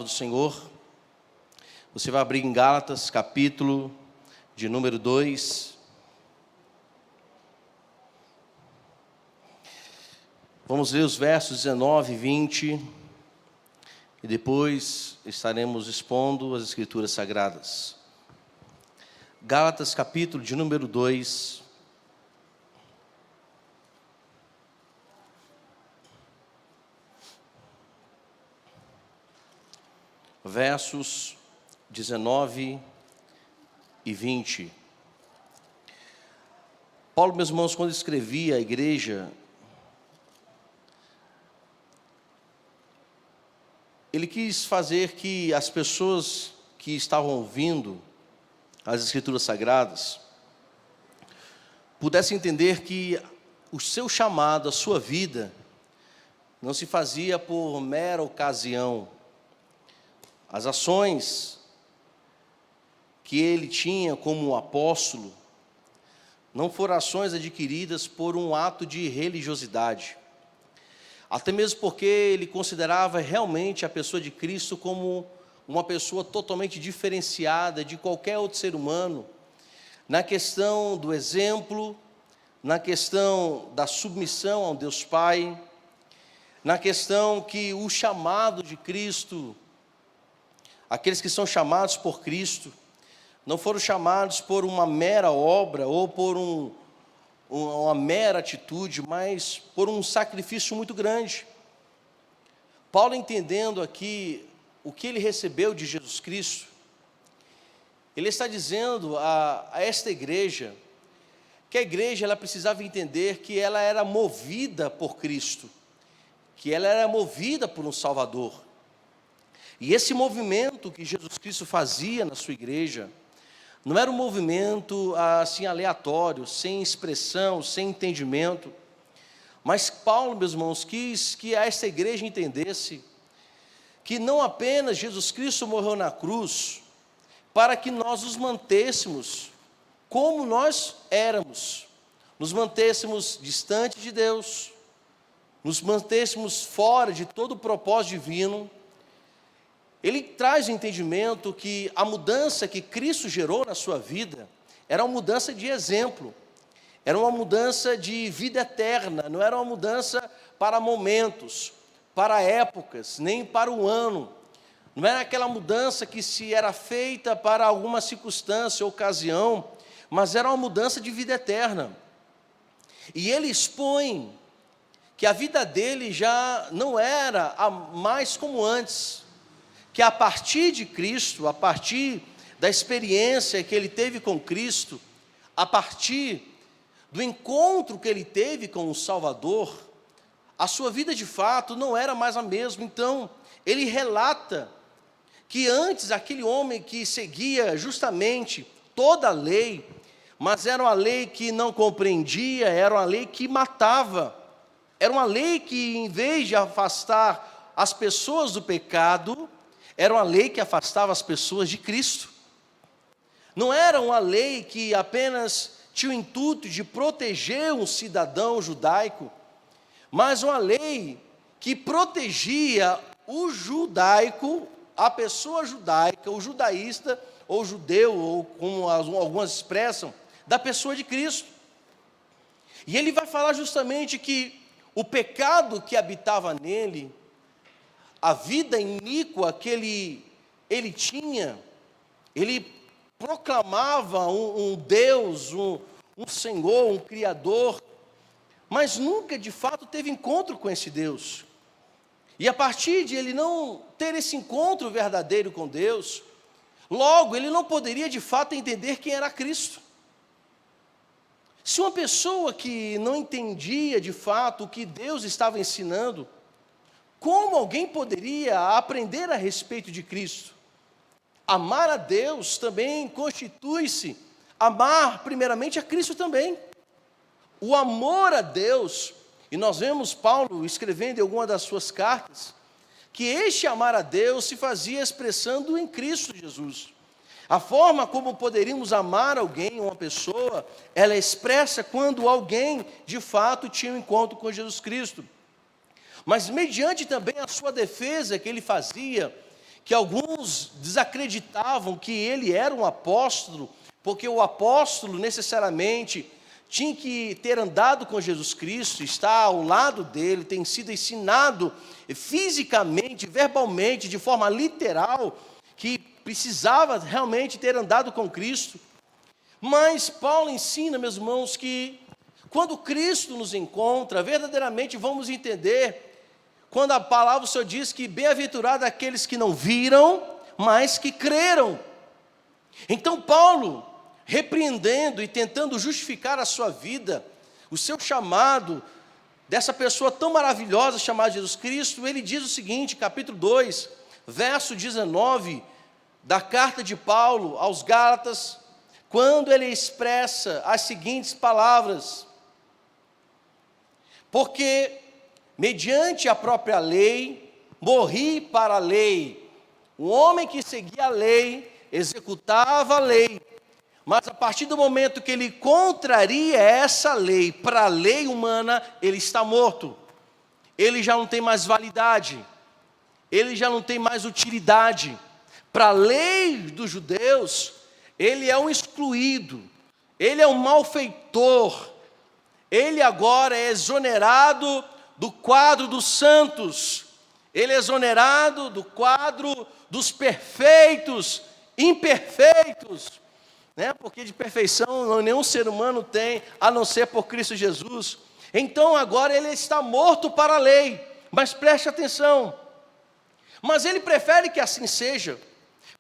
do Senhor. Você vai abrir em Gálatas, capítulo de número 2. Vamos ler os versos 19 e 20. E depois estaremos expondo as Escrituras Sagradas. Gálatas, capítulo de número 2. Versos 19 e 20. Paulo, meus irmãos, quando escrevia a igreja, ele quis fazer que as pessoas que estavam ouvindo as Escrituras Sagradas pudessem entender que o seu chamado, a sua vida, não se fazia por mera ocasião. As ações que ele tinha como apóstolo não foram ações adquiridas por um ato de religiosidade. Até mesmo porque ele considerava realmente a pessoa de Cristo como uma pessoa totalmente diferenciada de qualquer outro ser humano, na questão do exemplo, na questão da submissão ao Deus Pai, na questão que o chamado de Cristo, aqueles que são chamados por Cristo, não foram chamados por uma mera obra ou por uma mera atitude, mas por um sacrifício muito grande. Paulo, entendendo aqui o que ele recebeu de Jesus Cristo, ele está dizendo a esta igreja, que a igreja ela precisava entender que ela era movida por Cristo, que ela era movida por um Salvador. E esse movimento que Jesus Cristo fazia na sua igreja, não era um movimento assim aleatório, sem expressão, sem entendimento, mas Paulo, meus irmãos, quis que esta igreja entendesse que não apenas Jesus Cristo morreu na cruz, para que nós nos mantêssemos como nós éramos, nos mantêssemos distantes de Deus, nos mantêssemos fora de todo o propósito divino. Ele traz o entendimento que a mudança que Cristo gerou na sua vida era uma mudança de exemplo, era uma mudança de vida eterna, não era uma mudança para momentos, para épocas, nem para o ano. Não era aquela mudança que se era feita para alguma circunstância, ocasião, mas era uma mudança de vida eterna. E ele expõe que a vida dele já não era mais como antes, que a partir de Cristo, a partir da experiência que ele teve com Cristo, a partir do encontro que ele teve com o Salvador, a sua vida de fato não era mais a mesma. Então, ele relata que antes aquele homem que seguia justamente toda a lei, mas era uma lei que não compreendia, era uma lei que matava, era uma lei que, em vez de afastar as pessoas do pecado, era uma lei que afastava as pessoas de Cristo. Não era uma lei que apenas tinha o intuito de proteger um cidadão judaico, mas uma lei que protegia o judaico, a pessoa judaica, o judaísta, ou judeu, ou como algumas expressam, da pessoa de Cristo. E ele vai falar justamente que o pecado que habitava nele, a vida iníqua que ele tinha, ele proclamava um Deus, um Senhor, um Criador, mas nunca de fato teve encontro com esse Deus. E a partir de ele não ter esse encontro verdadeiro com Deus, logo ele não poderia de fato entender quem era Cristo. Se uma pessoa que não entendia de fato o que Deus estava ensinando, como alguém poderia aprender a respeito de Cristo? Amar a Deus também constitui-se amar primeiramente a Cristo também. O amor a Deus, e nós vemos Paulo escrevendo em alguma das suas cartas, que este amar a Deus se fazia expressando em Cristo Jesus. A forma como poderíamos amar alguém, uma pessoa, ela é expressa quando alguém de fato tinha um encontro com Jesus Cristo. Mas mediante também a sua defesa que ele fazia, que alguns desacreditavam que ele era um apóstolo, porque o apóstolo necessariamente tinha que ter andado com Jesus Cristo, estar ao lado dele, tem sido ensinado fisicamente, verbalmente, de forma literal, que precisava realmente ter andado com Cristo. Mas Paulo ensina, meus irmãos, que quando Cristo nos encontra, verdadeiramente vamos entender, quando a palavra do Senhor diz que bem-aventurado aqueles que não viram, mas que creram. Então Paulo, repreendendo e tentando justificar a sua vida, o seu chamado, dessa pessoa tão maravilhosa chamada Jesus Cristo, ele diz o seguinte, capítulo 2, verso 19, da carta de Paulo aos Gálatas, quando ele expressa as seguintes palavras: porque mediante a própria lei, morri para a lei. O homem que seguia a lei, executava a lei, mas a partir do momento que ele contraria essa lei para a lei humana, ele está morto. Ele já não tem mais validade, ele já não tem mais utilidade. Para a lei dos judeus, ele é um excluído, ele é um malfeitor, ele agora é exonerado do quadro dos santos, ele é exonerado do quadro dos perfeitos, imperfeitos, né? Porque de perfeição nenhum ser humano tem, a não ser por Cristo Jesus. Então agora ele está morto para a lei, mas preste atenção, mas ele prefere que assim seja,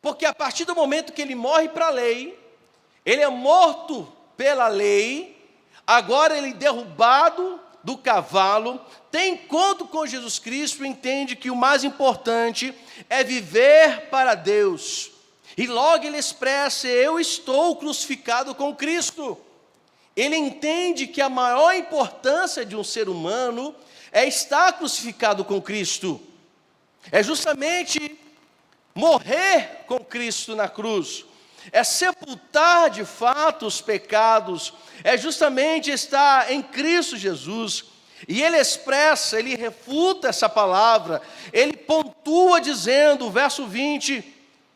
porque a partir do momento que ele morre para a lei, ele é morto pela lei, agora ele derrubado do cavalo, tem encontro com Jesus Cristo, entende que o mais importante é viver para Deus, e logo ele expressa: eu estou crucificado com Cristo. Ele entende que a maior importância de um ser humano é estar crucificado com Cristo, é justamente morrer com Cristo na cruz, é sepultar de fato os pecados, é justamente estar em Cristo Jesus. E ele expressa, ele refuta essa palavra, ele pontua dizendo, verso 20,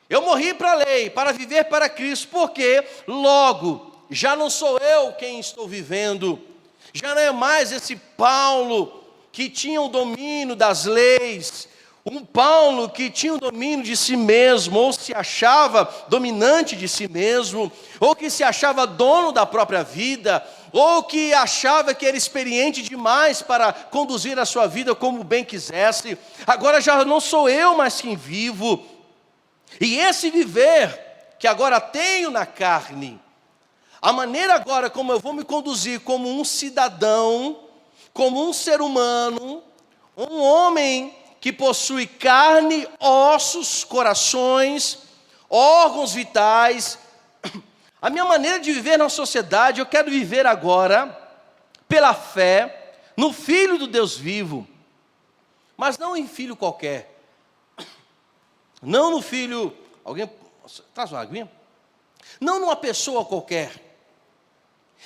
eu morri para a lei, para viver para Cristo, porque logo, já não sou eu quem estou vivendo, já não é mais esse Paulo que tinha o domínio das leis, um Paulo que tinha o domínio de si mesmo, ou se achava dominante de si mesmo, ou que se achava dono da própria vida, ou que achava que era experiente demais para conduzir a sua vida como bem quisesse. Agora já não sou eu mais quem vivo, e esse viver que agora tenho na carne, a maneira agora como eu vou me conduzir como um cidadão, como um ser humano, um homem que possui carne, ossos, corações, órgãos vitais, a minha maneira de viver na sociedade, eu quero viver agora, pela fé, no Filho do Deus vivo, mas não em filho qualquer, não no filho, alguém, traz uma aguinha? Não numa pessoa qualquer,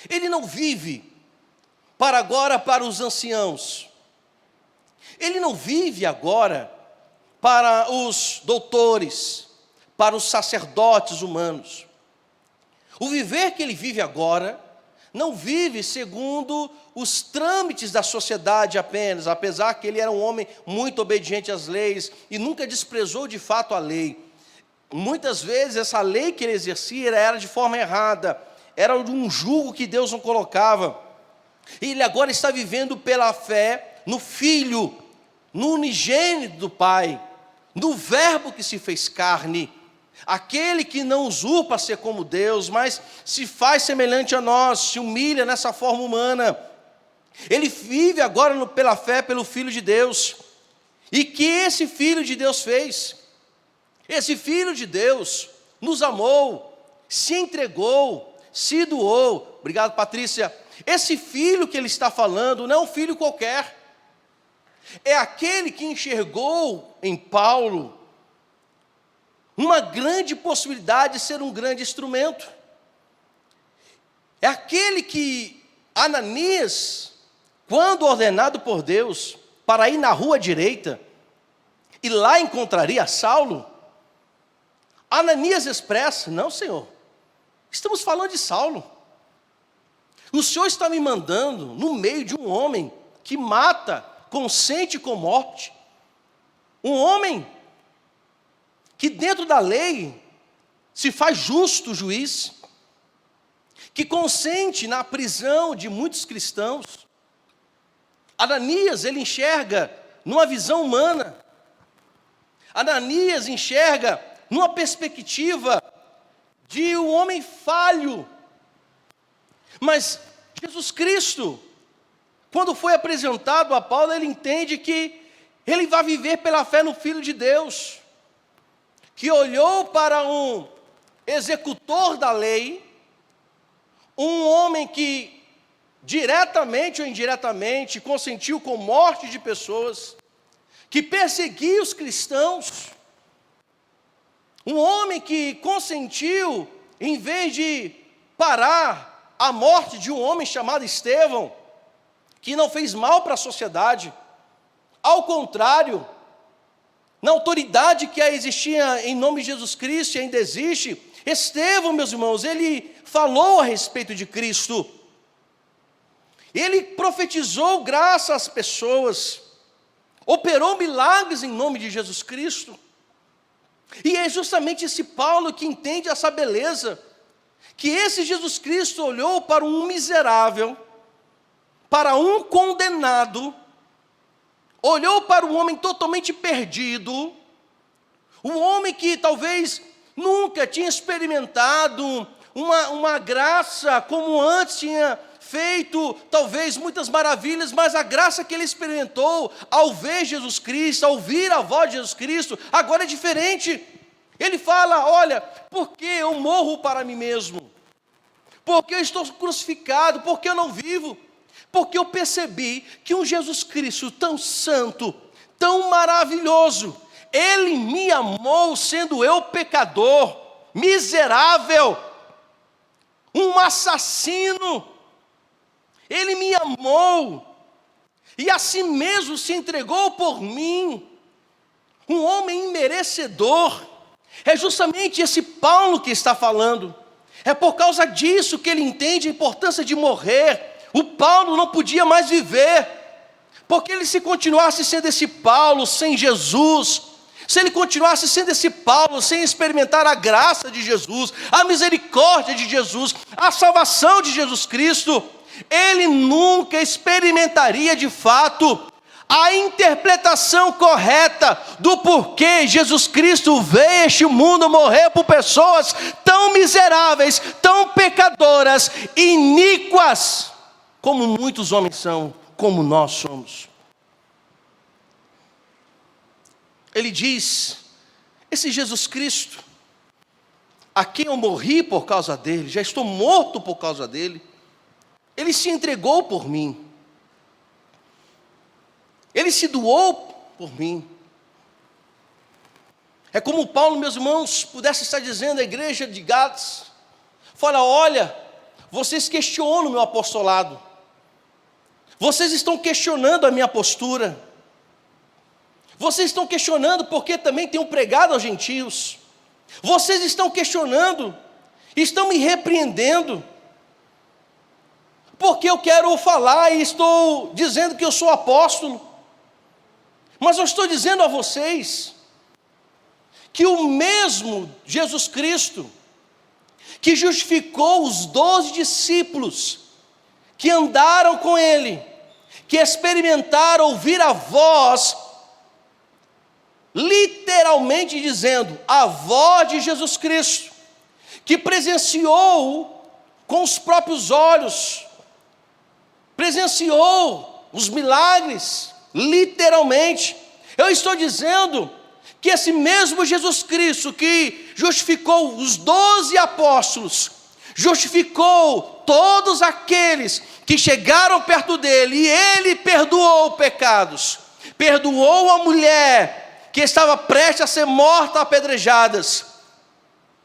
ele não vive para agora para os anciãos, ele não vive agora para os doutores, para os sacerdotes humanos. O viver que ele vive agora, não vive segundo os trâmites da sociedade apenas, apesar que ele era um homem muito obediente às leis e nunca desprezou de fato a lei. Muitas vezes essa lei que ele exercia era de forma errada, era um jugo que Deus não colocava. E ele agora está vivendo pela fé no Filho, no unigênito do Pai, no Verbo que se fez carne, aquele que não usurpa ser como Deus, mas se faz semelhante a nós, se humilha nessa forma humana. Ele vive agora pela fé, pelo Filho de Deus. E que esse Filho de Deus fez? Esse Filho de Deus nos amou, se entregou, se doou. Obrigado, Patrícia. Esse filho que ele está falando não é um filho qualquer. É aquele que enxergou em Paulo uma grande possibilidade de ser um grande instrumento. É aquele que Ananias, quando ordenado por Deus para ir na rua direita, e lá encontraria Saulo, Ananias expressa: não, Senhor, estamos falando de Saulo. O Senhor está me mandando no meio de um homem que mata, consente com morte. Um homem que dentro da lei se faz justo juiz, que consente na prisão de muitos cristãos. Ananias, ele enxerga numa visão humana. Ananias enxerga numa perspectiva de um homem falho. Mas Jesus Cristo, quando foi apresentado a Paulo, ele entende que ele vai viver pela fé no Filho de Deus, que olhou para um executor da lei, um homem que diretamente ou indiretamente consentiu com morte de pessoas, que perseguia os cristãos, um homem que consentiu, em vez de parar a morte de um homem chamado Estevão, que não fez mal para a sociedade, ao contrário, na autoridade que existia em nome de Jesus Cristo e ainda existe, Estevão, meus irmãos, ele falou a respeito de Cristo, ele profetizou graça às pessoas, operou milagres em nome de Jesus Cristo, e é justamente esse Paulo que entende essa beleza, que esse Jesus Cristo olhou para um miserável, para um condenado, olhou para um homem totalmente perdido, um homem que talvez nunca tinha experimentado uma graça como antes tinha feito, talvez muitas maravilhas, mas a graça que ele experimentou ao ver Jesus Cristo, ao ouvir a voz de Jesus Cristo, agora é diferente. Ele fala: olha, porque eu morro para mim mesmo, porque eu estou crucificado, porque eu não vivo, porque eu percebi que um Jesus Cristo tão santo, tão maravilhoso, ele me amou sendo eu pecador, miserável, um assassino. Ele me amou e a si mesmo se entregou por mim, um homem imerecedor. É justamente esse Paulo que está falando. É por causa disso que ele entende a importância de morrer. O Paulo não podia mais viver, porque ele, se continuasse sendo esse Paulo sem Jesus, se ele continuasse sendo esse Paulo sem experimentar a graça de Jesus, a misericórdia de Jesus, a salvação de Jesus Cristo, ele nunca experimentaria de fato a interpretação correta do porquê Jesus Cristo veio a este mundo morrer por pessoas tão miseráveis, tão pecadoras, iníquas, como muitos homens são, como nós somos. Ele diz: esse Jesus Cristo, a quem eu morri por causa dele, já estou morto por causa dele, ele se entregou por mim, ele se doou por mim. É como Paulo, meus irmãos, pudesse estar dizendo à igreja de Gálatas: fala, olha, vocês questionam o meu apostolado, vocês estão questionando a minha postura, vocês estão questionando porque também tenho pregado aos gentios, vocês estão questionando, estão me repreendendo, porque eu quero falar e estou dizendo que eu sou apóstolo, mas eu estou dizendo a vocês que o mesmo Jesus Cristo, que justificou os 12 discípulos, que andaram com ele, que experimentaram ouvir a voz, literalmente dizendo, a voz de Jesus Cristo, que presenciou com os próprios olhos, presenciou os milagres, literalmente. Eu estou dizendo que esse mesmo Jesus Cristo que justificou os 12 apóstolos, justificou todos aqueles que chegaram perto dele, e ele perdoou pecados, perdoou a mulher que estava prestes a ser morta a apedrejadas,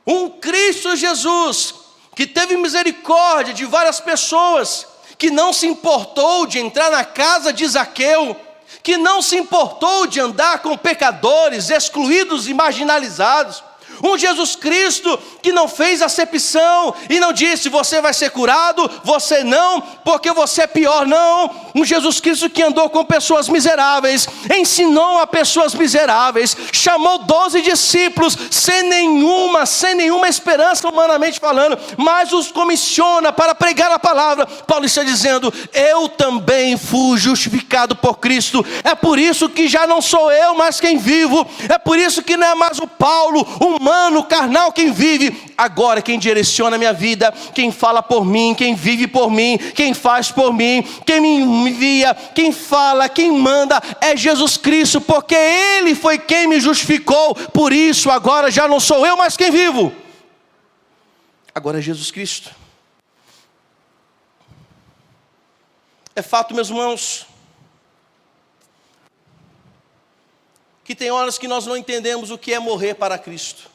um Cristo Jesus que teve misericórdia de várias pessoas, que não se importou de entrar na casa de Zaqueu, que não se importou de andar com pecadores, excluídos e marginalizados, Um Jesus Cristo que não fez acepção e não disse: você vai ser curado, você não, porque você é pior, não. Um Jesus Cristo que andou com pessoas miseráveis, ensinou a pessoas miseráveis, chamou 12 discípulos sem nenhuma esperança humanamente falando, mas os comissiona para pregar a palavra. Paulo está dizendo: eu também fui justificado por Cristo, é por isso que já não sou eu mais quem vivo, é por isso que não é mais o Paulo, humano, carnal, quem vive. Agora quem direciona a minha vida, quem fala por mim, quem vive por mim, quem faz por mim, quem me envia, quem fala, quem manda é Jesus Cristo, porque Ele foi quem me justificou. Por isso agora já não sou eu mais quem vivo, agora é Jesus Cristo. É fato, meus irmãos, que tem horas que nós não entendemos o que é morrer para Cristo.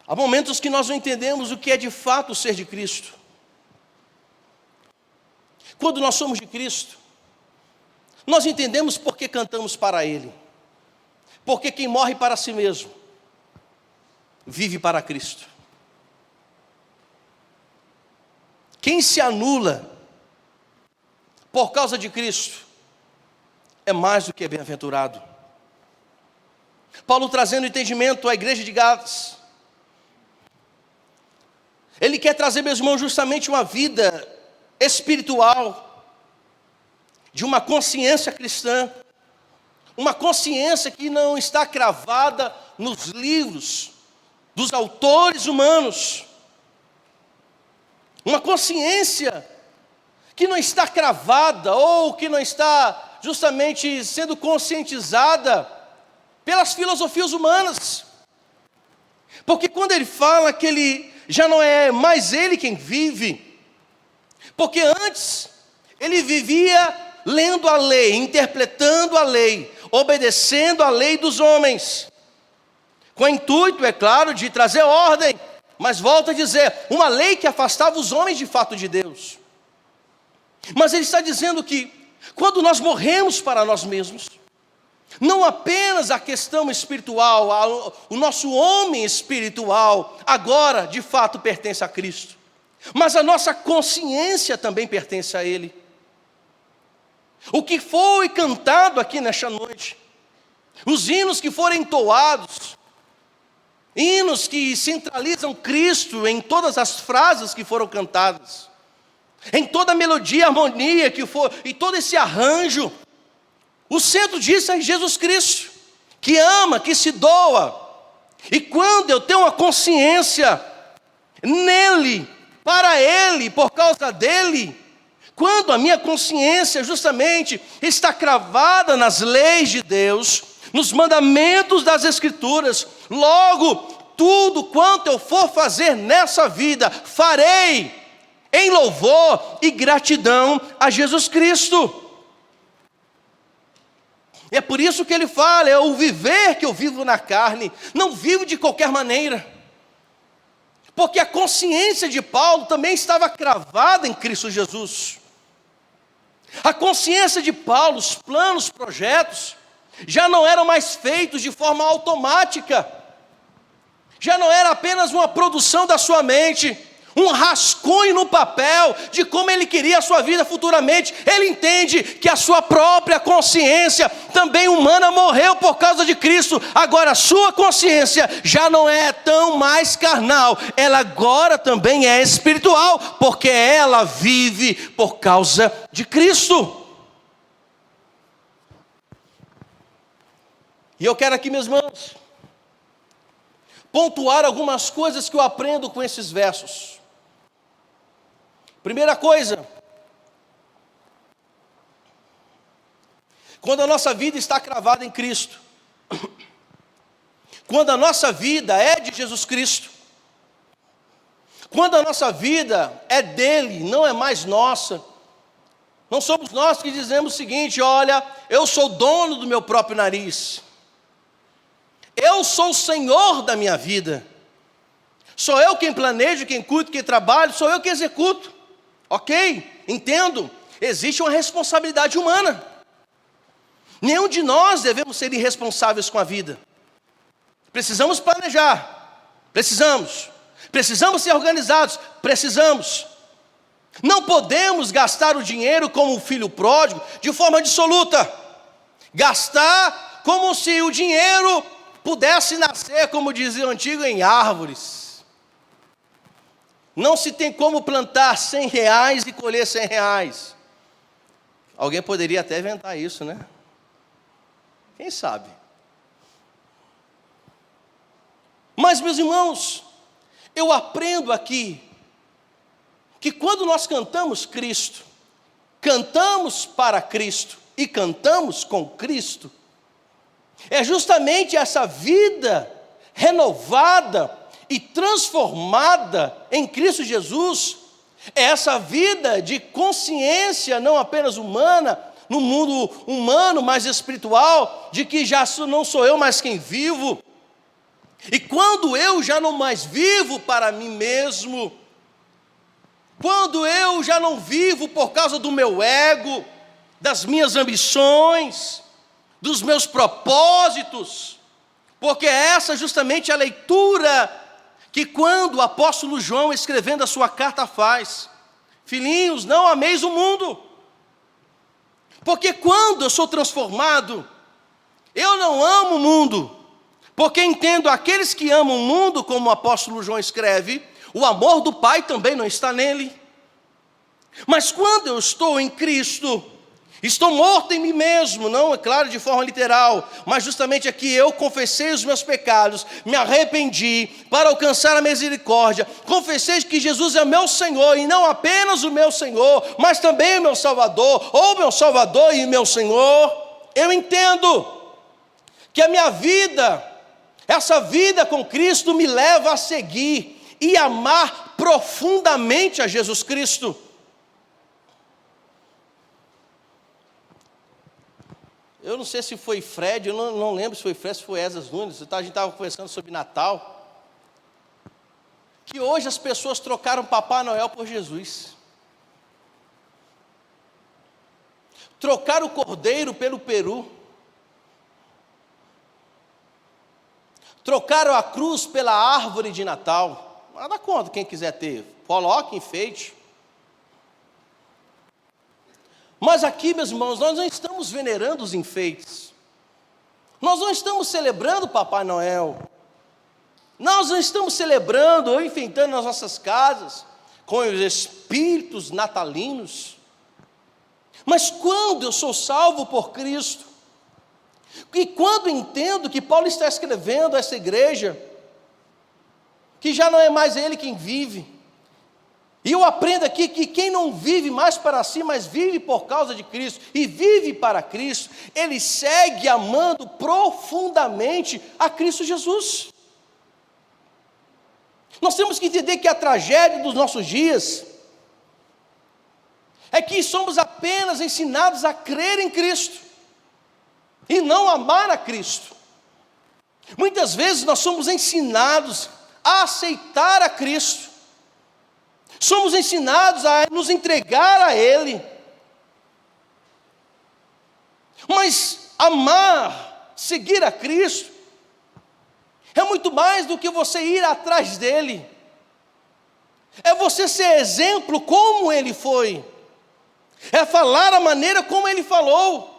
Há momentos que nós não entendemos o que é de fato ser de Cristo. Quando nós somos de Cristo, nós entendemos por que cantamos para Ele. Porque quem morre para si mesmo, vive para Cristo. Quem se anula por causa de Cristo, é mais do que bem-aventurado. Paulo trazendo entendimento à igreja de Gálatas. Ele quer trazer, meus irmãos, justamente uma vida espiritual, de uma consciência cristã, uma consciência que não está cravada nos livros dos autores humanos, uma consciência que não está cravada ou que não está justamente sendo conscientizada pelas filosofias humanas. Porque quando ele fala que ele já não é mais ele quem vive, porque antes ele vivia lendo a lei, interpretando a lei, obedecendo a lei dos homens, com o intuito, é claro, de trazer ordem, mas volto a dizer, uma lei que afastava os homens de fato de Deus. Mas ele está dizendo que quando nós morremos para nós mesmos, não apenas a questão espiritual, o nosso homem espiritual agora de fato pertence a Cristo, mas a nossa consciência também pertence a Ele. O que foi cantado aqui nesta noite, os hinos que foram entoados, hinos que centralizam Cristo em todas as frases que foram cantadas, em toda a melodia, harmonia que for, e todo esse arranjo, o centro disso é Jesus Cristo, que ama, que se doa. E quando eu tenho uma consciência nele, para Ele, por causa dele, quando a minha consciência justamente está cravada nas leis de Deus, nos mandamentos das Escrituras, logo, tudo quanto eu for fazer nessa vida, farei em louvor e gratidão a Jesus Cristo. É por isso que ele fala, é o viver que eu vivo na carne, não vivo de qualquer maneira. Porque a consciência de Paulo também estava cravada em Cristo Jesus. A consciência de Paulo, os planos, projetos, já não eram mais feitos de forma automática. Já não era apenas uma produção da sua mente, um rascunho no papel de como ele queria a sua vida futuramente. Ele entende que a sua própria consciência, também humana, morreu por causa de Cristo. Agora a sua consciência já não é tão mais carnal, ela agora também é espiritual, porque ela vive por causa de Cristo. E eu quero aqui, meus irmãos, pontuar algumas coisas que eu aprendo com esses versos. Primeira coisa, quando a nossa vida está cravada em Cristo, quando a nossa vida é de Jesus Cristo, quando a nossa vida é dele, não é mais nossa, não somos nós que dizemos o seguinte: olha, eu sou dono do meu próprio nariz, eu sou o Senhor da minha vida, sou eu quem planejo, quem cuido, quem trabalho, sou eu quem executo. Ok, entendo, existe uma responsabilidade humana. Nenhum de nós devemos ser irresponsáveis com a vida. Precisamos planejar, precisamos ser organizados, precisamos. Não podemos gastar o dinheiro como um filho pródigo de forma dissoluta. Gastar como se o dinheiro pudesse nascer, como dizia o antigo, em árvores. Não se tem como plantar R$100 e colher R$100. Alguém poderia até inventar isso, né? Quem sabe? Mas, meus irmãos, eu aprendo aqui que quando nós cantamos Cristo, cantamos para Cristo e cantamos com Cristo, é justamente essa vida renovada e transformada em Cristo Jesus, é essa vida de consciência não apenas humana, no mundo humano, mas espiritual, de que já não sou eu mais quem vivo. E quando eu já não mais vivo para mim mesmo, quando eu já não vivo por causa do meu ego, das minhas ambições, dos meus propósitos, porque essa é justamente a leitura que quando o apóstolo João, escrevendo a sua carta, faz. Filhinhos, não ameis o mundo, porque quando eu sou transformado, eu não amo o mundo, porque entendo aqueles que amam o mundo, como o apóstolo João escreve, o amor do Pai também não está nele. Mas quando eu estou em Cristo, estou morto em mim mesmo, não, é claro, de forma literal, mas justamente aqui eu confessei os meus pecados, me arrependi para alcançar a misericórdia, confessei que Jesus é meu Senhor, e não apenas o meu Senhor, mas também o meu Salvador, ou meu Salvador e meu Senhor. Eu entendo que a minha vida, essa vida com Cristo me leva a seguir e amar profundamente a Jesus Cristo. Eu não sei se foi Fred, eu não lembro se foi Fred, se foi Esdras Nunes, a gente estava conversando sobre Natal, que hoje as pessoas trocaram Papai Noel por Jesus. Trocaram o cordeiro pelo peru. Trocaram a cruz pela árvore de Natal. Nada contra, quem quiser ter, coloque, enfeite. Mas aqui, meus irmãos, nós não estamos venerando os enfeites. Nós não estamos celebrando Papai Noel. Nós não estamos celebrando ou enfeitando as nossas casas com os espíritos natalinos. Mas quando eu sou salvo por Cristo, e quando entendo que Paulo está escrevendo a essa igreja, que já não é mais ele quem vive, e eu aprendo aqui que quem não vive mais para si, mas vive por causa de Cristo, e vive para Cristo, ele segue amando profundamente a Cristo Jesus. Nós temos que entender que a tragédia dos nossos dias é que somos apenas ensinados a crer em Cristo, e não amar a Cristo. Muitas vezes nós somos ensinados a aceitar a Cristo, somos ensinados a nos entregar a Ele, mas amar, seguir a Cristo, é muito mais do que você ir atrás dEle, é você ser exemplo como Ele foi, é falar a maneira como Ele falou,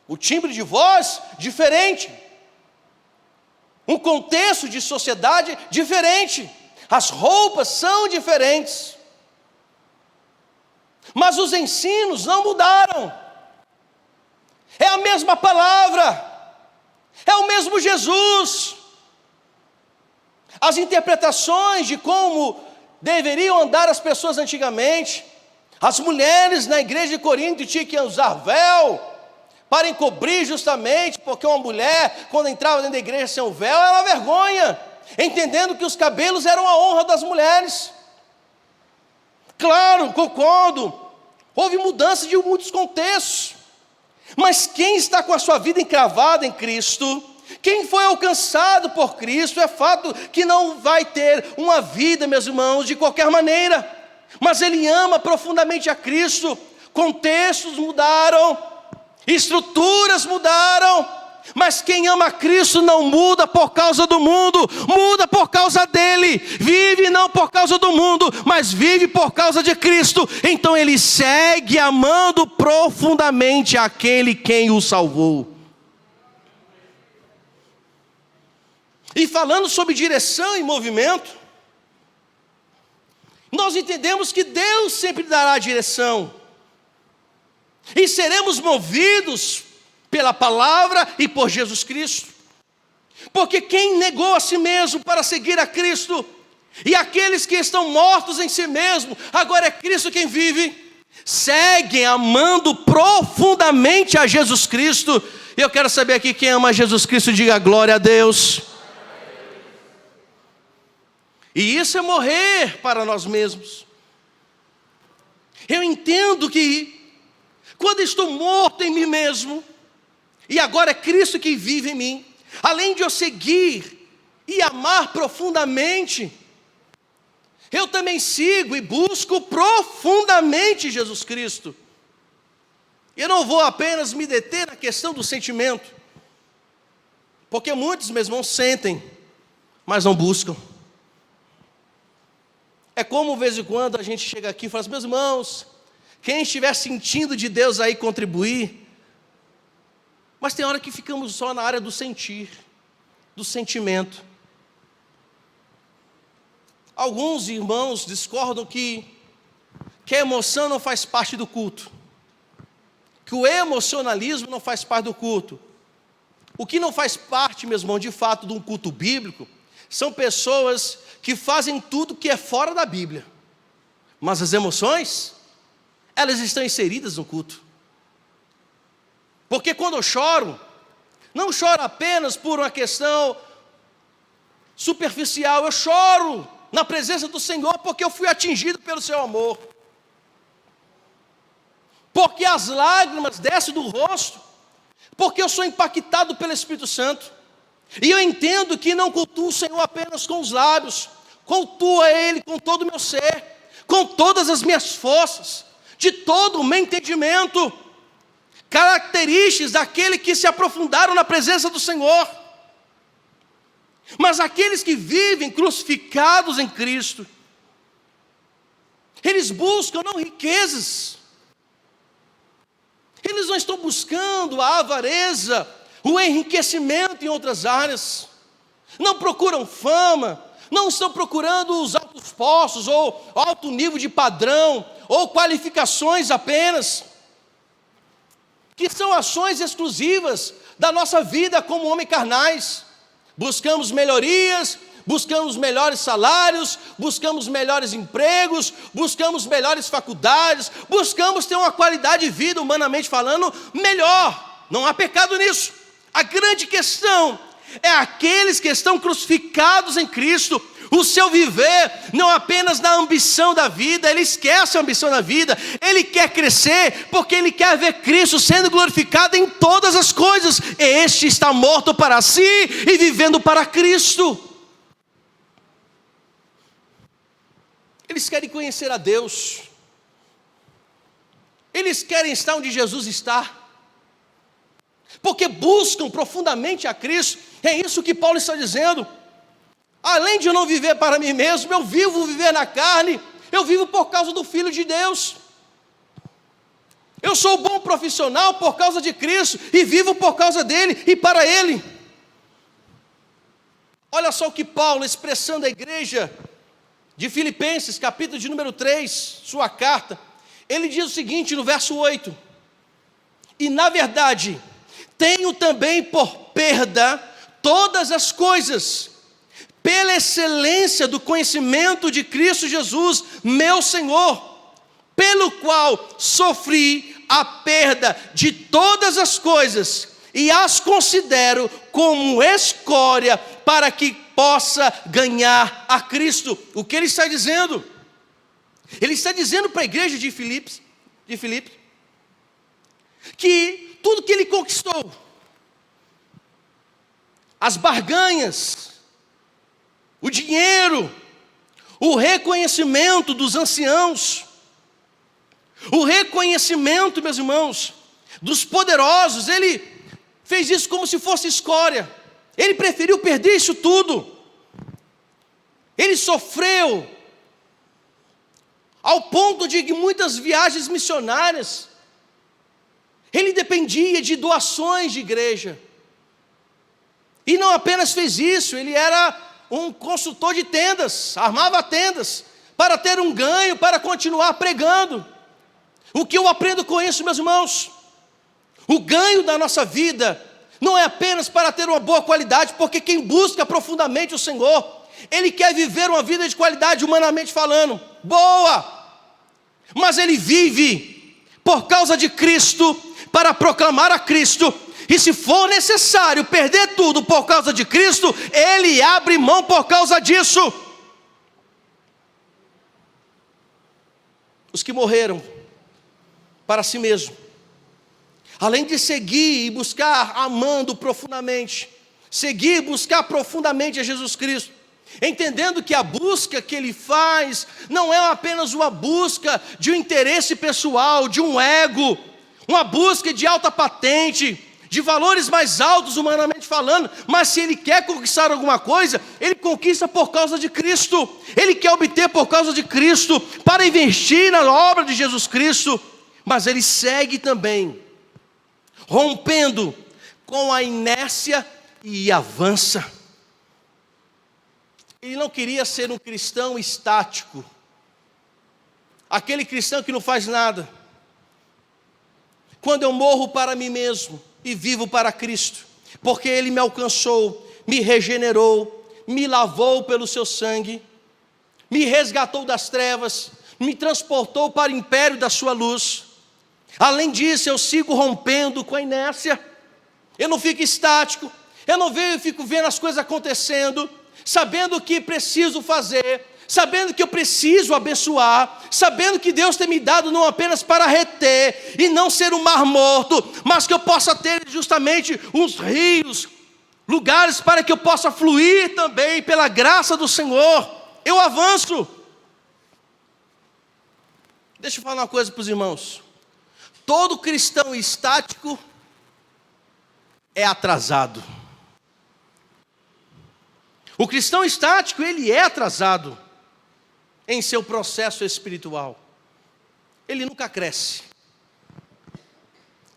o timbre de voz diferente, um contexto de sociedade diferente, as roupas são diferentes, mas os ensinos não mudaram, é a mesma palavra, é o mesmo Jesus. As interpretações de como deveriam andar as pessoas antigamente, as mulheres na igreja de Corinto tinham que usar véu, para encobrir justamente, porque uma mulher, quando entrava dentro da igreja sem o véu, era uma vergonha, entendendo que os cabelos eram a honra das mulheres. Claro, concordo, houve mudança de muitos contextos, mas quem está com a sua vida encravada em Cristo, quem foi alcançado por Cristo, é fato que não vai ter uma vida, meus irmãos, de qualquer maneira, mas ele ama profundamente a Cristo. Contextos mudaram, estruturas mudaram, Mas quem ama Cristo não muda por causa do mundo, muda por causa dele. Vive não por causa do mundo, mas vive por causa de Cristo. Então ele segue amando profundamente aquele quem o salvou. E falando sobre direção e movimento, nós entendemos que Deus sempre dará direção. E seremos movidos pela palavra e por Jesus Cristo. Porque quem negou a si mesmo para seguir a Cristo, e aqueles que estão mortos em si mesmo, agora é Cristo quem vive, seguem amando profundamente a Jesus Cristo. E eu quero saber aqui, quem ama Jesus Cristo, diga glória a Deus. E isso é morrer para nós mesmos. Eu entendo que quando estou morto em mim mesmo, e agora é Cristo que vive em mim, além de eu seguir e amar profundamente, eu também sigo e busco profundamente Jesus Cristo. Eu não vou apenas me deter na questão do sentimento, porque muitos, meus irmãos, sentem, mas não buscam. É como, de vez em quando, a gente chega aqui e fala assim: meus irmãos, quem estiver sentindo de Deus aí contribuir. Mas tem hora que ficamos só na área do sentir, do sentimento. Alguns irmãos discordam que a emoção não faz parte do culto, que o emocionalismo não faz parte do culto. O que não faz parte, meu irmão, de fato, de um culto bíblico, são pessoas que fazem tudo que é fora da Bíblia, mas as emoções, elas estão inseridas no culto. Porque quando eu choro, não choro apenas por uma questão superficial, eu choro na presença do Senhor porque eu fui atingido pelo seu amor. Porque as lágrimas descem do rosto, porque eu sou impactado pelo Espírito Santo. E eu entendo que não cultuo o Senhor apenas com os lábios, cultuo a Ele com todo o meu ser, com todas as minhas forças, de todo o meu entendimento. Características daquele que se aprofundaram na presença do Senhor. Mas aqueles que vivem crucificados em Cristo, eles buscam não riquezas, eles não estão buscando a avareza, o enriquecimento em outras áreas, não procuram fama, não estão procurando os altos postos, ou alto nível de padrão, ou qualificações apenas, que são ações exclusivas da nossa vida como homens carnais. Buscamos melhorias, buscamos melhores salários, buscamos melhores empregos, buscamos melhores faculdades, buscamos ter uma qualidade de vida, humanamente falando, melhor. Não há pecado nisso. A grande questão é aqueles que estão crucificados em Cristo. O seu viver não apenas na ambição da vida, ele esquece a ambição da vida, ele quer crescer, porque ele quer ver Cristo sendo glorificado em todas as coisas. Este está morto para si e vivendo para Cristo. Eles querem conhecer a Deus, eles querem estar onde Jesus está, porque buscam profundamente a Cristo. É isso que Paulo está dizendo. Além de eu não viver para mim mesmo, eu vivo viver na carne, eu vivo por causa do Filho de Deus. Eu sou bom profissional por causa de Cristo, e vivo por causa dele e para ele. Olha só o que Paulo, expressando a igreja de Filipenses, capítulo de número 3, sua carta, ele diz o seguinte no verso 8: e na verdade, tenho também por perda todas as coisas, pela excelência do conhecimento de Cristo Jesus, meu Senhor, pelo qual sofri a perda de todas as coisas, e as considero como escória, para que possa ganhar a Cristo. O que ele está dizendo? Ele está dizendo para a igreja de Filipe, que tudo que ele conquistou, as barganhas, o dinheiro, o reconhecimento dos anciãos, o reconhecimento, meus irmãos, dos poderosos, ele fez isso como se fosse escória. Ele preferiu perder isso tudo. Ele sofreu ao ponto de que muitas viagens missionárias, ele dependia de doações de igreja. E não apenas fez isso, ele era um construtor de tendas, armava tendas, para ter um ganho, para continuar pregando. O que eu aprendo com isso, meus irmãos? O ganho da nossa vida não é apenas para ter uma boa qualidade, porque quem busca profundamente o Senhor, ele quer viver uma vida de qualidade, humanamente falando, boa, mas ele vive por causa de Cristo, para proclamar a Cristo, e se for necessário perder tudo por causa de Cristo, ele abre mão por causa disso. Os que morreram para si mesmo, além de seguir e buscar amando profundamente, seguir e buscar profundamente a Jesus Cristo, entendendo que a busca que ele faz não é apenas uma busca de um interesse pessoal, de um ego, uma busca de alta patente, de valores mais altos humanamente falando, mas se ele quer conquistar alguma coisa, ele conquista por causa de Cristo, ele quer obter por causa de Cristo, para investir na obra de Jesus Cristo, mas ele segue também, rompendo com a inércia e avança. Ele não queria ser um cristão estático, aquele cristão que não faz nada. Quando eu morro para mim mesmo e vivo para Cristo, porque Ele me alcançou, me regenerou, me lavou pelo seu sangue, me resgatou das trevas, me transportou para o império da sua luz. Além disso, eu sigo rompendo com a inércia, eu não fico estático, eu não fico vendo as coisas acontecendo, sabendo o que preciso fazer, sabendo que eu preciso abençoar, sabendo que Deus tem me dado não apenas para reter e não ser um mar morto, mas que eu possa ter justamente uns rios, lugares para que eu possa fluir também pela graça do Senhor. Eu avanço. Deixa eu falar uma coisa para os irmãos. Todo cristão estático é atrasado. O cristão estático, ele é atrasado em seu processo espiritual. Ele nunca cresce.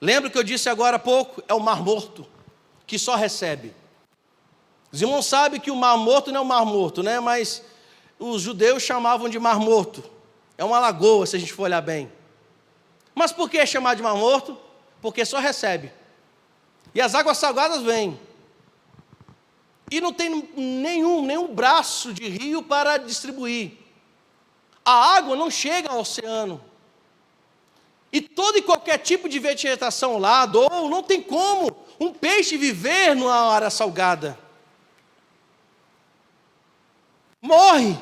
Lembra que eu disse agora há pouco? É o mar morto, que só recebe. Os irmãos sabem que o mar morto não é o mar morto, né? Mas os judeus chamavam de mar morto. É uma lagoa, se a gente for olhar bem. Mas por que é chamado de mar morto? Porque só recebe. E as águas salgadas vêm. E não tem nenhum braço de rio para distribuir. A água não chega ao oceano. E todo e qualquer tipo de vegetação ao lado, ou não tem como um peixe viver numa área salgada. Morre.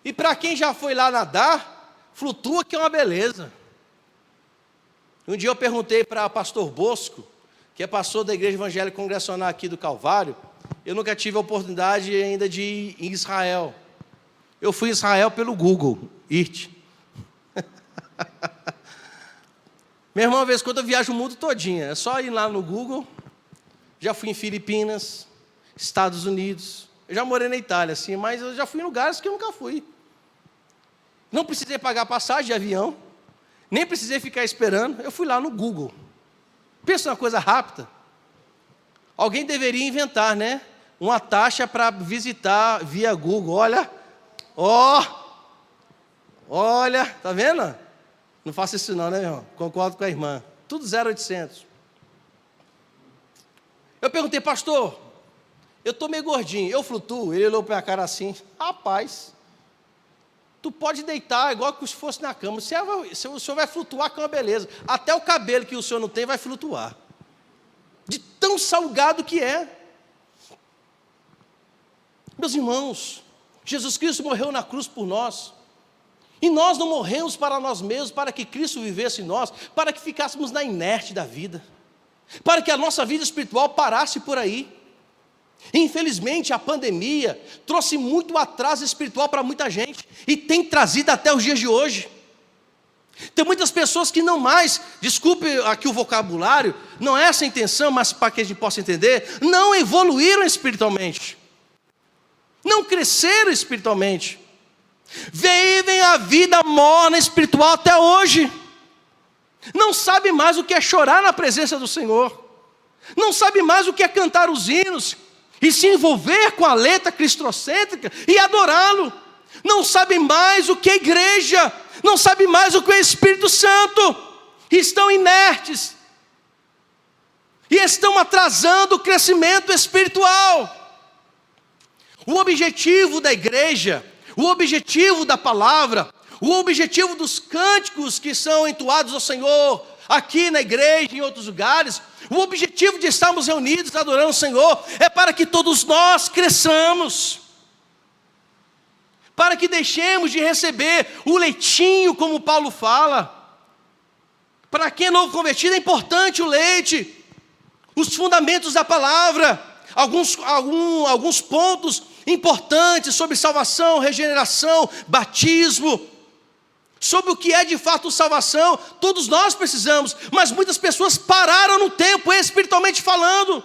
E para quem já foi lá nadar, flutua que é uma beleza. Um dia eu perguntei para o pastor Bosco, que é pastor da Igreja Evangélica Congregacional aqui do Calvário. Eu nunca tive a oportunidade ainda de ir em Israel. Eu fui em Israel pelo Google Earth. Meu irmão, uma vez quando eu viajo o mundo todinho, é só ir lá no Google. Já fui em Filipinas, Estados Unidos. Eu já morei na Itália, assim, mas eu já fui em lugares que eu nunca fui. Não precisei pagar passagem de avião, nem precisei ficar esperando. Eu fui lá no Google. Pensa uma coisa rápida. Alguém deveria inventar, né? Uma taxa para visitar via Google. Olha, tá vendo? Não faça isso não, né, meu irmão? Concordo com a irmã. Tudo 0,800. Eu perguntei, pastor, eu estou meio gordinho, eu flutuo? Ele olhou para a cara assim, rapaz, tu pode deitar igual que se fosse na cama, o senhor vai flutuar com uma beleza. Até o cabelo que o senhor não tem vai flutuar. De tão salgado que é. Meus irmãos, Jesus Cristo morreu na cruz por nós. E nós não morremos para nós mesmos, para que Cristo vivesse em nós, para que ficássemos na inerte da vida, para que a nossa vida espiritual parasse por aí. Infelizmente, a pandemia trouxe muito atraso espiritual para muita gente, e tem trazido até os dias de hoje. Tem muitas pessoas que não mais, desculpe aqui o vocabulário, não é essa a intenção, mas para que a gente possa entender, não evoluíram espiritualmente, não cresceram espiritualmente, vivem a vida morna espiritual até hoje, não sabe mais o que é chorar na presença do Senhor, não sabe mais o que é cantar os hinos, e se envolver com a letra cristocêntrica e adorá-lo, não sabe mais o que é igreja, não sabe mais o que é Espírito Santo, estão inertes, e estão atrasando o crescimento espiritual. O objetivo da igreja, o objetivo da palavra, o objetivo dos cânticos que são entoados ao Senhor, aqui na igreja e em outros lugares, o objetivo de estarmos reunidos adorando o Senhor, é para que todos nós cresçamos, para que deixemos de receber o leitinho, como Paulo fala. Para quem é novo convertido é importante o leite, os fundamentos da palavra, alguns pontos importantes sobre salvação, regeneração, batismo, sobre o que é de fato salvação, todos nós precisamos, mas muitas pessoas pararam no tempo, espiritualmente falando.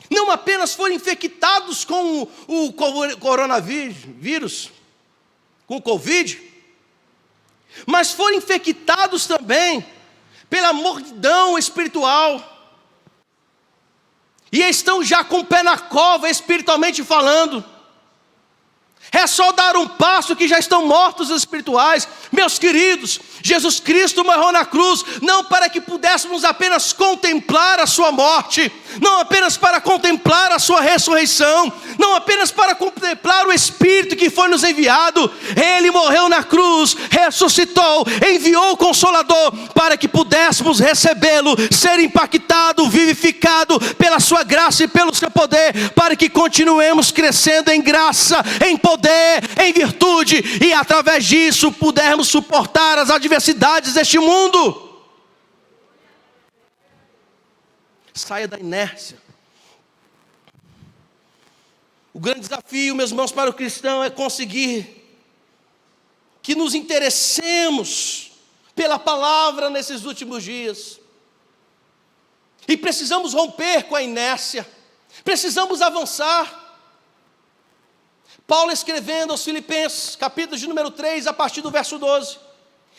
Não apenas foram infectados com o coronavírus, com o Covid, mas foram infectados também pela mornidão espiritual, e estão já com o pé na cova espiritualmente falando. É só dar um passo que já estão mortos espirituais. Meus queridos, Jesus Cristo morreu na cruz, não para que pudéssemos apenas contemplar a sua morte, não apenas para contemplar a sua ressurreição, não apenas para contemplar o Espírito que foi nos enviado. Ele morreu na cruz, ressuscitou, enviou o Consolador, para que pudéssemos recebê-lo, ser impactado, vivificado pela sua graça e pelo seu poder, para que continuemos crescendo em graça, em poder, em virtude, e através disso pudermos suportar as adversidades deste mundo. Saia da inércia. O grande desafio, meus irmãos, para o cristão é conseguir que nos interessemos pela palavra nesses últimos dias. E precisamos romper com a inércia, precisamos avançar. Paulo, escrevendo aos Filipenses, capítulo de número 3, a partir do verso 12,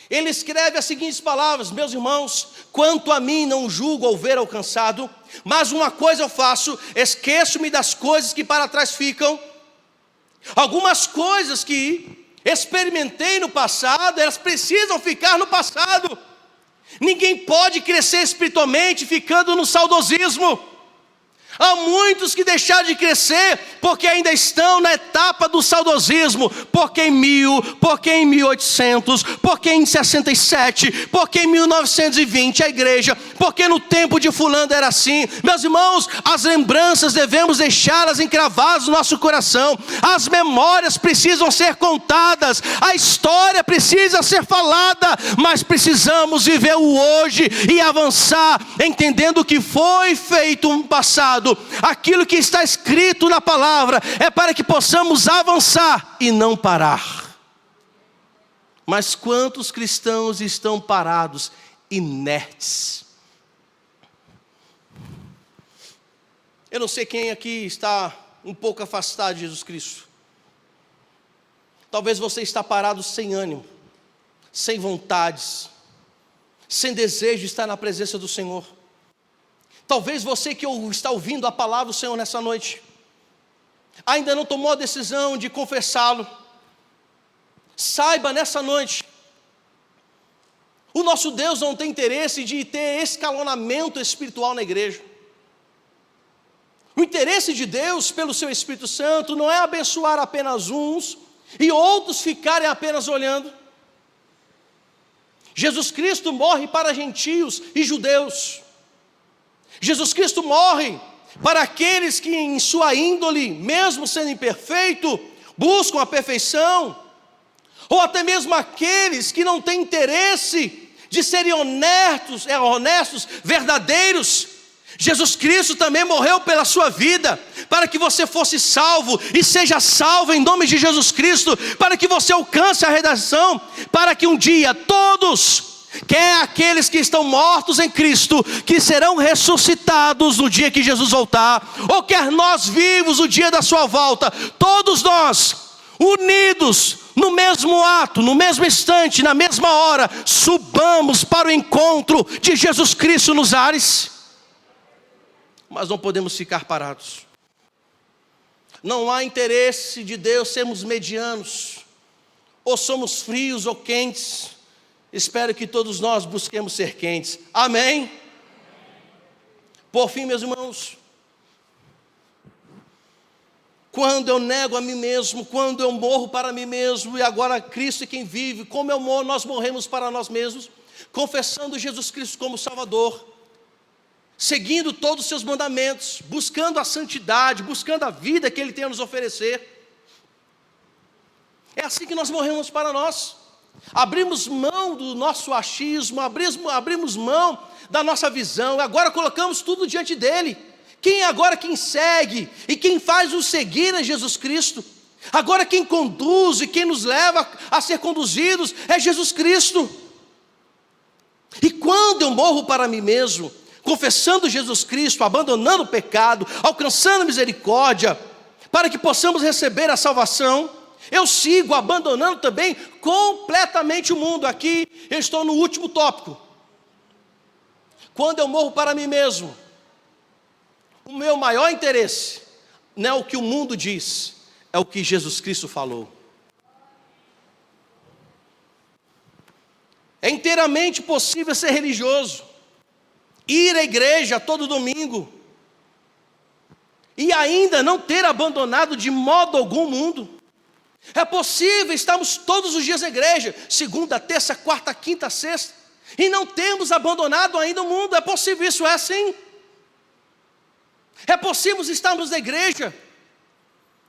ele escreve as seguintes palavras: meus irmãos, quanto a mim não julgo haver alcançado, mas uma coisa eu faço, esqueço-me das coisas que para trás ficam. Algumas coisas que experimentei no passado, elas precisam ficar no passado. Ninguém pode crescer espiritualmente ficando no saudosismo. Há muitos que deixaram de crescer porque ainda estão na etapa do saudosismo. Porque em 1000, porque em 1800, porque em 67, porque em 1920 a igreja, porque no tempo de fulano era assim. Meus irmãos, as lembranças devemos deixá-las encravadas no nosso coração. As memórias precisam ser contadas, a história precisa ser falada, mas precisamos viver o hoje e avançar, entendendo o que foi feito no passado. Aquilo que está escrito na palavra é para que possamos avançar e não parar. Mas quantos cristãos estão parados, inertes? Eu não sei quem aqui está um pouco afastado de Jesus Cristo. Talvez você está parado sem ânimo, sem vontades, sem desejo de estar na presença do Senhor. Talvez você que está ouvindo a palavra do Senhor nessa noite, ainda não tomou a decisão de confessá-lo. Saiba nessa noite, o nosso Deus não tem interesse de ter escalonamento espiritual na igreja. O interesse de Deus pelo seu Espírito Santo não é abençoar apenas uns e outros ficarem apenas olhando. Jesus Cristo morre para gentios e judeus. Jesus Cristo morre para aqueles que em sua índole, mesmo sendo imperfeito, buscam a perfeição, ou até mesmo aqueles que não têm interesse de serem honestos, verdadeiros. Jesus Cristo também morreu pela sua vida, para que você fosse salvo e seja salvo em nome de Jesus Cristo, para que você alcance a redenção, para que um dia todos, quer aqueles que estão mortos em Cristo, que serão ressuscitados no dia que Jesus voltar, ou quer nós vivos no dia da sua volta, todos nós, unidos no mesmo ato, no mesmo instante, na mesma hora, subamos para o encontro de Jesus Cristo nos ares. Mas não podemos ficar parados. Não há interesse de Deus sermos medianos, ou somos frios ou quentes. Espero que todos nós busquemos ser quentes. Amém? Por fim, meus irmãos, quando eu nego a mim mesmo, quando eu morro para mim mesmo, e agora Cristo é quem vive, como eu morro, nós morremos para nós mesmos, confessando Jesus Cristo como Salvador, seguindo todos os seus mandamentos, buscando a santidade, buscando a vida que Ele tem a nos oferecer. É assim que nós morremos para nós. Abrimos mão do nosso achismo, abrimos mão da nossa visão, agora colocamos tudo diante dEle. Quem segue e quem faz o seguir é Jesus Cristo. Agora quem conduz e quem nos leva a ser conduzidos é Jesus Cristo. E quando eu morro para mim mesmo, confessando Jesus Cristo, abandonando o pecado, alcançando misericórdia, para que possamos receber a salvação, eu sigo abandonando também completamente o mundo. Aqui eu estou no último tópico. Quando eu morro para mim mesmo, o meu maior interesse não é o que o mundo diz, é o que Jesus Cristo falou. É inteiramente possível ser religioso, ir à igreja todo domingo, e ainda não ter abandonado de modo algum o mundo. É possível estarmos todos os dias na igreja, segunda, terça, quarta, quinta, sexta, e não temos abandonado ainda o mundo. É possível, isso é assim. É possível estarmos na igreja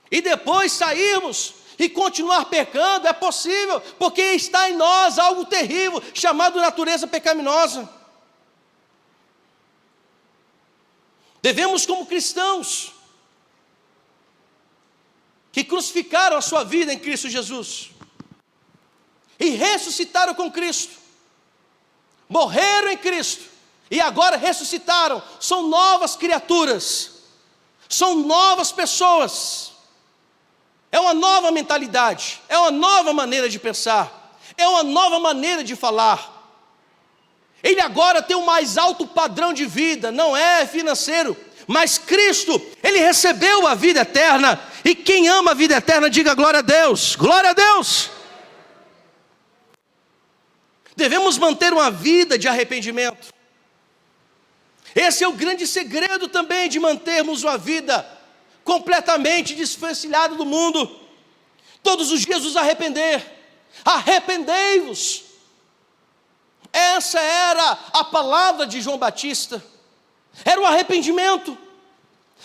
e depois sairmos e continuar pecando. É possível, porque está em nós algo terrível chamado natureza pecaminosa. Devemos, como cristãos que crucificaram a sua vida em Cristo Jesus e ressuscitaram com Cristo, morreram em Cristo e agora ressuscitaram, são novas criaturas, são novas pessoas, é uma nova mentalidade, é uma nova maneira de pensar, é uma nova maneira de falar. Ele agora tem um mais alto padrão de vida, não é financeiro, mas Cristo, Ele recebeu a vida eterna, e quem ama a vida eterna, diga glória a Deus, glória a Deus. Devemos manter uma vida de arrependimento. Esse é o grande segredo também de mantermos uma vida completamente desvencilhada do mundo. Todos os dias nos arrepender. Arrependei-vos. Essa era a palavra de João Batista. Era o arrependimento.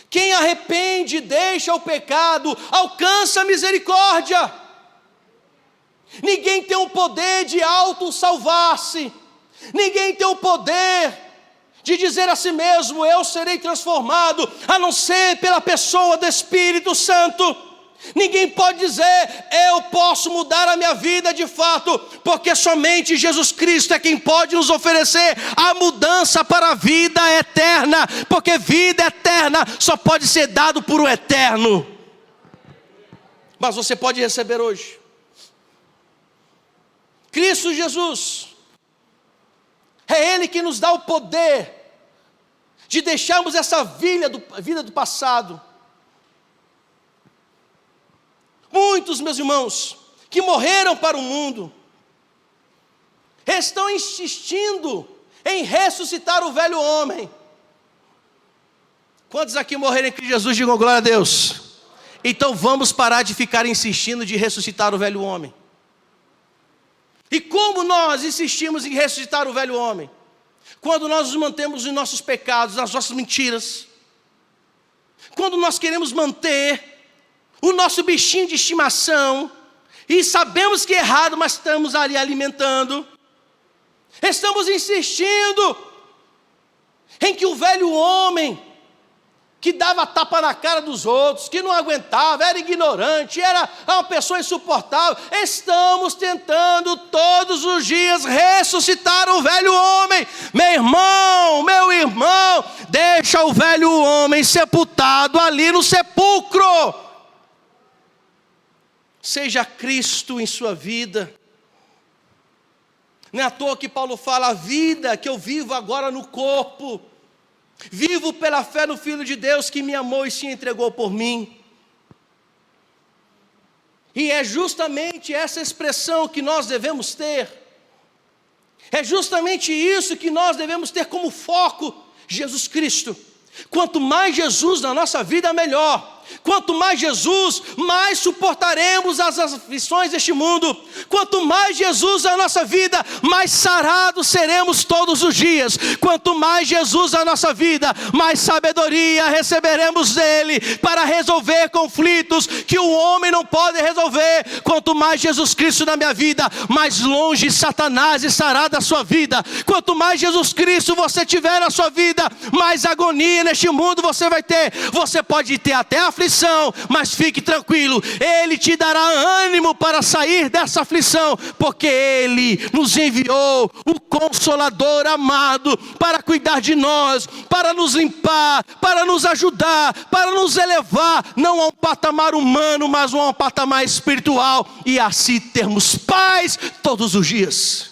Quem arrepende, deixa o pecado, alcança a misericórdia. Ninguém tem o poder de auto-salvar-se. Ninguém tem o poder de dizer a si mesmo, eu serei transformado, a não ser pela pessoa do Espírito Santo. Ninguém pode dizer, eu posso mudar a minha vida de fato, porque somente Jesus Cristo é quem pode nos oferecer a mudança para a vida eterna, porque vida eterna só pode ser dado por um eterno. Mas você pode receber hoje. Cristo Jesus, é Ele que nos dá o poder de deixarmos essa vida do passado. Muitos, meus irmãos, que morreram para o mundo, estão insistindo em ressuscitar o velho homem. Quantos aqui morreram em Cristo Jesus, digam glória a Deus. Então vamos parar de ficar insistindo de ressuscitar o velho homem. E como nós insistimos em ressuscitar o velho homem? Quando nós nos mantemos em nossos pecados, nas nossas mentiras. Quando nós queremos manter o nosso bichinho de estimação, e sabemos que é errado, mas estamos ali alimentando. Estamos insistindo em que o velho homem que dava tapa na cara dos outros, que não aguentava, era ignorante, era uma pessoa insuportável. Estamos tentando todos os dias ressuscitar o velho homem. Meu irmão, meu irmão, deixa o velho homem sepultado ali no sepulcro. Seja Cristo em sua vida. Não é à toa que Paulo fala: a vida que eu vivo agora no corpo, vivo pela fé no Filho de Deus que me amou e se entregou por mim. E é justamente essa expressão que nós devemos ter. É justamente isso que nós devemos ter como foco: Jesus Cristo. Quanto mais Jesus na nossa vida, melhor. Quanto mais Jesus, mais suportaremos as aflições deste mundo. Quanto mais Jesus na nossa vida, mais sarados seremos todos os dias. Quanto mais Jesus na nossa vida, mais sabedoria receberemos dele para resolver conflitos que o homem não pode resolver. Quanto mais Jesus Cristo na minha vida, mais longe Satanás estará da sua vida. Quanto mais Jesus Cristo você tiver na sua vida, mais agonia neste mundo você vai ter. Você pode ter até aflição, mas fique tranquilo, Ele te dará ânimo para sair dessa aflição, porque Ele nos enviou o Consolador amado para cuidar de nós, para nos limpar, para nos ajudar, para nos elevar, não a um patamar humano, mas a um patamar espiritual, e assim termos paz todos os dias.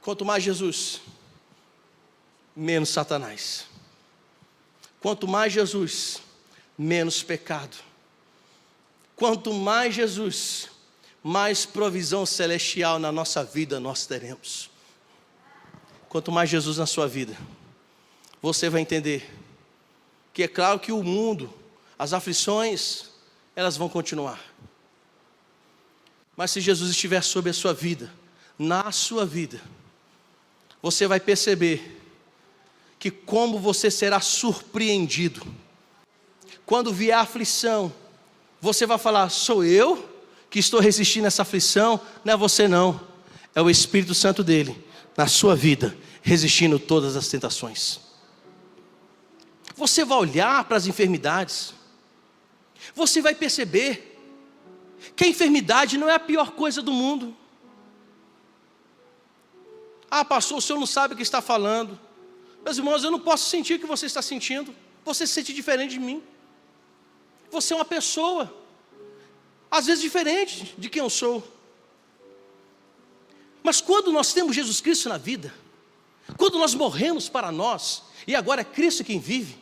Quanto mais Jesus, menos Satanás. Quanto mais Jesus, menos pecado. Quanto mais Jesus, mais provisão celestial na nossa vida nós teremos. Quanto mais Jesus na sua vida, você vai entender que é claro que o mundo, as aflições, elas vão continuar. Mas se Jesus estiver sobre a sua vida, na sua vida, você vai perceber que como você será surpreendido. Quando vier a aflição, você vai falar: sou eu que estou resistindo a essa aflição? Não é você não, é o Espírito Santo dele, na sua vida, resistindo todas as tentações. Você vai olhar para as enfermidades, você vai perceber que a enfermidade não é a pior coisa do mundo. Ah, pastor, o senhor não sabe o que está falando. Meus irmãos, eu não posso sentir o que você está sentindo. Você se sente diferente de mim. Você é uma pessoa, às vezes diferente de quem eu sou. Mas quando nós temos Jesus Cristo na vida, quando nós morremos para nós, e agora é Cristo quem vive,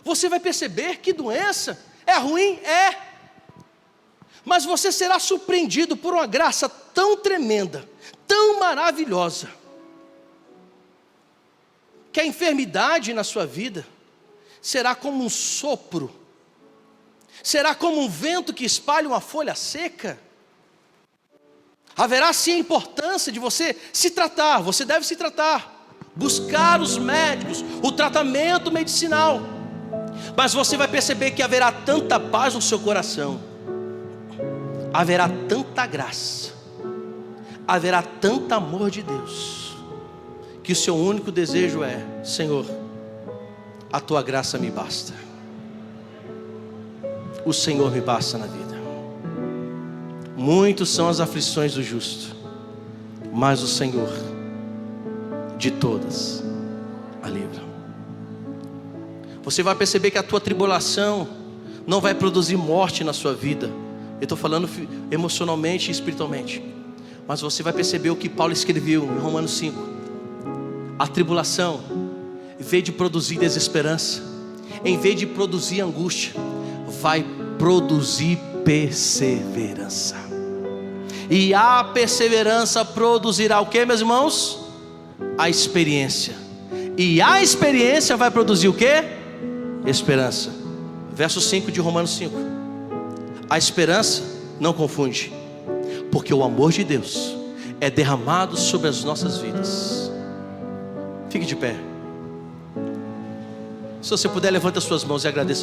você vai perceber que doença é ruim, é. Mas você será surpreendido por uma graça tão tremenda, tão maravilhosa, que a enfermidade na sua vida será como um sopro, será como um vento que espalha uma folha seca. Haverá sim a importância de você se tratar, você deve se tratar, buscar os médicos, o tratamento medicinal, mas você vai perceber que haverá tanta paz no seu coração, haverá tanta graça, haverá tanto amor de Deus, que o seu único desejo é: Senhor, a tua graça me basta. O Senhor me basta na vida. Muitos são as aflições do justo, mas o Senhor de todas a livra. Você vai perceber que a tua tribulação não vai produzir morte na sua vida. Eu estou falando emocionalmente e espiritualmente. Mas você vai perceber o que Paulo escreveu em Romanos 5. A tribulação, em vez de produzir desesperança, em vez de produzir angústia, vai produzir perseverança. E a perseverança produzirá o que, meus irmãos? A experiência. E a experiência vai produzir o que? Esperança. Verso 5 de Romanos 5. A esperança não confunde, porque o amor de Deus é derramado sobre as nossas vidas. Fique de pé. Se você puder, levante as suas mãos e agradeça.